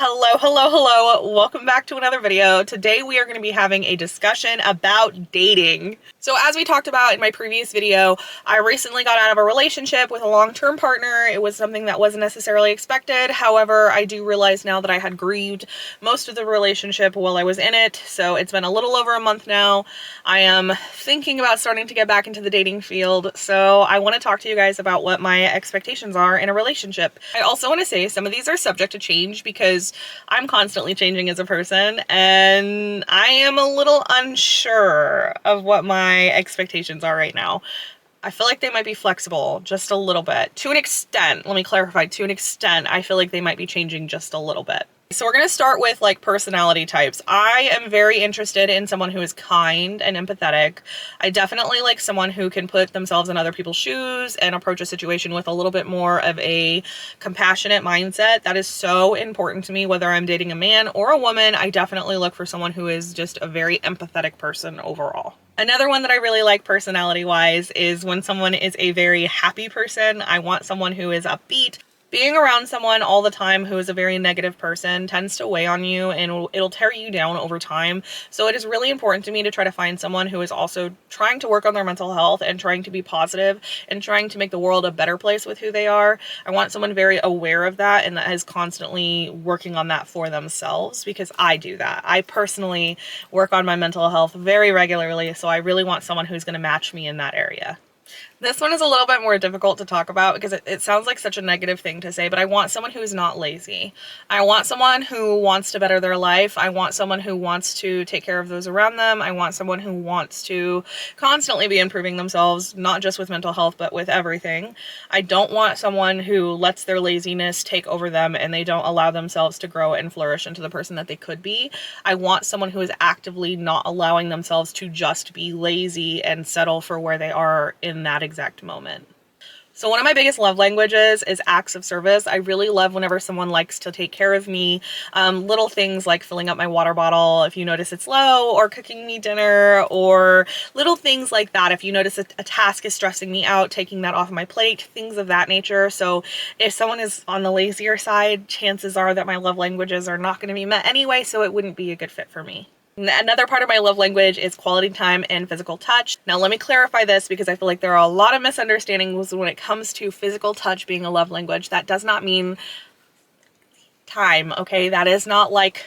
Hello, hello, hello. Welcome back to another video. Today we are going to be having a discussion about dating. So as we talked about in my previous video, I recently got out of a relationship with a long-term partner. It was something that wasn't necessarily expected. However, I do realize now that I had grieved most of the relationship while I was in it. So it's been a little over a month now. I am thinking about starting to get back into the dating field. So I want to talk to you guys about what my expectations are in a relationship. I also want to say some of these are subject to change because I'm constantly changing as a person and I am a little unsure of what my expectations are right now. I feel like they might be flexible just a little bit. To an extent, let me clarify, to an extent, I feel like they might be changing just a little bit. So we're going to start with like personality types. I am very interested in someone who is kind and empathetic. I definitely like someone who can put themselves in other people's shoes and approach a situation with a little bit more of a compassionate mindset. That is so important to me, whether I'm dating a man or a woman. I definitely look for someone who is just a very empathetic person overall. Another one that I really like personality-wise is when someone is a very happy person. I want someone who is upbeat. Being around someone all the time who is a very negative person tends to weigh on you and it'll tear you down over time. So it is really important to me to try to find someone who is also trying to work on their mental health and trying to be positive and trying to make the world a better place with who they are. I want someone very aware of that and that is constantly working on that for themselves, because I do that. I personally work on my mental health very regularly, so I really want someone who's going to match me in that area. This one is a little bit more difficult to talk about because it sounds like such a negative thing to say, but I want someone who's not lazy. I want someone who wants to better their life. I want someone who wants to take care of those around them. I want someone who wants to constantly be improving themselves, not just with mental health, but with everything. I don't want someone who lets their laziness take over them and they don't allow themselves to grow and flourish into the person that they could be. I want someone who is actively not allowing themselves to just be lazy and settle for where they are in that exact moment. So one of my biggest love languages is acts of service. I really love whenever someone likes to take care of me. Little things like filling up my water bottle if you notice it's low, or cooking me dinner, or little things like that. If you notice a task is stressing me out, taking that off my plate, things of that nature. So if someone is on the lazier side, chances are that my love languages are not going to be met anyway, so it wouldn't be a good fit for me. Another part of my love language is quality time and physical touch. Now let me clarify this because I feel like there are a lot of misunderstandings when it comes to physical touch being a love language. That does not mean time, okay? That is not like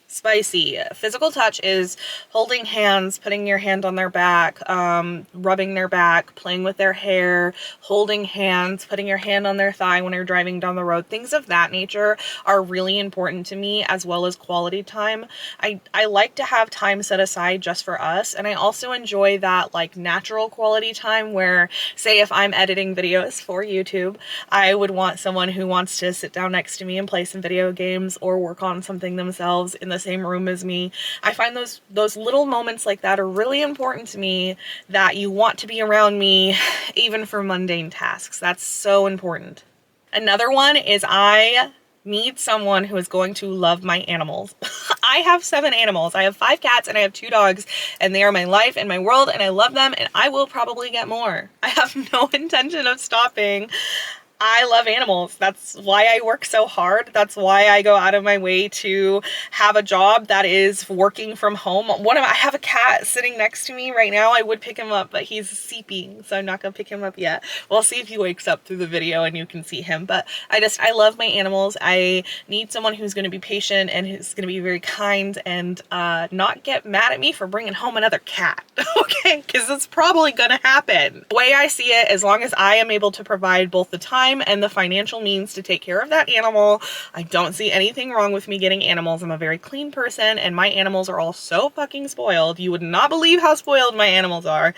spicy. Physical touch is holding hands, putting your hand on their back, rubbing their back, playing with their hair, holding hands, putting your hand on their thigh when you're driving down the road. Things of that nature are really important to me, as well as quality time. I like to have time set aside just for us, and I also enjoy that like natural quality time where, say if I'm editing videos for YouTube, I would want someone who wants to sit down next to me and play some video games or work on something themselves in the same room as me. I find those little moments like that are really important to me, that you want to be around me even for mundane tasks. That's so important. Another one is I need someone who is going to love my animals. I have 7 animals. I have 5 cats and I have 2 dogs, and they are my life and my world, and I love them, and I will probably get more. I have no intention of stopping. I love animals. That's why I work so hard. That's why I go out of my way to have a job that is working from home. I have a cat sitting next to me right now. I would pick him up, but he's sleeping, so I'm not gonna pick him up yet. We'll see if he wakes up through the video and you can see him. But I love my animals. I need someone who's gonna be patient and who's gonna be very kind and not get mad at me for bringing home another cat, okay? Because it's probably gonna happen. The way I see it, as long as I am able to provide both the time and the financial means to take care of that animal, I don't see anything wrong with me getting animals. I'm a very clean person and my animals are all so fucking spoiled. You would not believe how spoiled my animals are.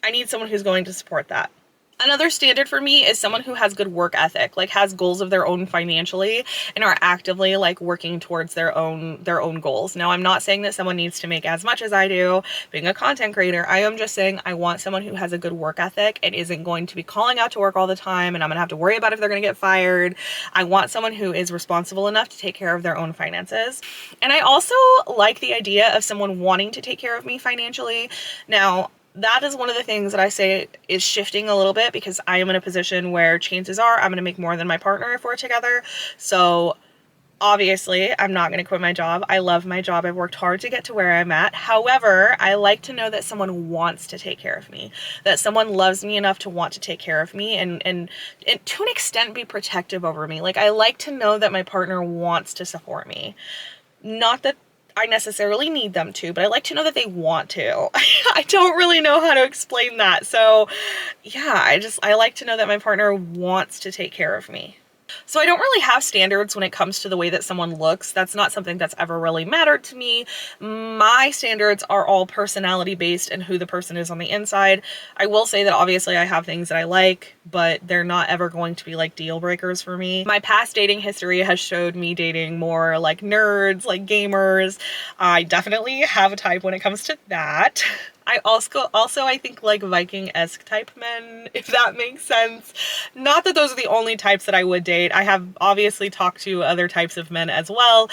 I need someone who's going to support that. Another standard for me is someone who has good work ethic, like has goals of their own financially and are actively like working towards their own goals. Now, I'm not saying that someone needs to make as much as I do being a content creator. I am just saying I want someone who has a good work ethic and isn't going to be calling out to work all the time and I'm gonna have to worry about if they're gonna get fired. I want someone who is responsible enough to take care of their own finances. And I also like the idea of someone wanting to take care of me financially. Now, that is one of the things that I say is shifting a little bit, because I am in a position where chances are I'm going to make more than my partner if we're together. So Obviously, I'm not going to quit my job. I love my job. I've worked hard to get to where I'm at. However, I like to know that someone wants to take care of me, that someone loves me enough to want to take care of me and to an extent be protective over me. Like, I like to know that my partner wants to support me. Not that I necessarily need them to, but I like to know that they want to. I don't really know how to explain that. So yeah, I like to know that my partner wants to take care of me. So I don't really have standards when it comes to the way that someone looks. That's not something that's ever really mattered to me. My standards are all personality based and who the person is on the inside. I will say that obviously I have things that I like, but they're not ever going to be like deal breakers for me. My past dating history has showed me dating more like nerds, like gamers. I definitely have a type when it comes to that. I also I think like Viking-esque type men, if that makes sense. Not that those are the only types that I would date. I have obviously talked to other types of men as well.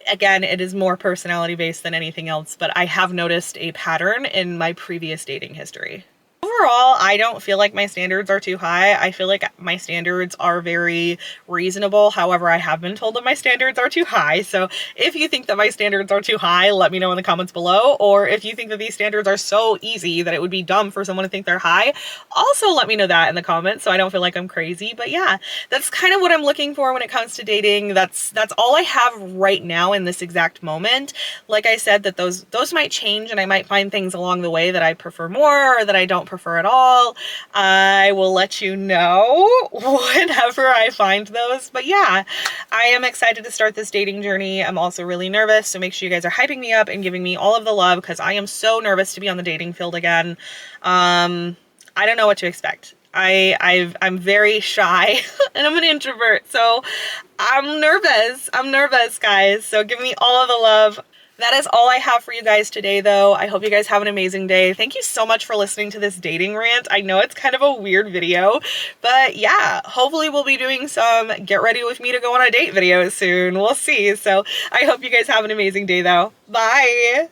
Again, it is more personality based than anything else, but I have noticed a pattern in my previous dating history. Overall, I don't feel like my standards are too high. I feel like my standards are very reasonable. However, I have been told that my standards are too high. So if you think that my standards are too high, let me know in the comments below. Or if you think that these standards are so easy that it would be dumb for someone to think they're high, also let me know that in the comments so I don't feel like I'm crazy. But yeah, that's kind of what I'm looking for when it comes to dating. That's all I have right now in this exact moment. Like I said, that those might change and I might find things along the way that I prefer more or that I don't prefer at all. I will let you know whenever I find those. But yeah, I am excited to start this dating journey. I'm also really nervous, so make sure you guys are hyping me up and giving me all of the love because I am so nervous to be on the dating field again. I don't know what to expect. I'm very shy and I'm an introvert, so I'm nervous, guys. So give me all of the love. That is all I have for you guys today, though. I hope you guys have an amazing day. Thank you so much for listening to this dating rant. I know it's kind of a weird video, but yeah, hopefully we'll be doing some get ready with me to go on a date videos soon. We'll see. So I hope you guys have an amazing day, though. Bye.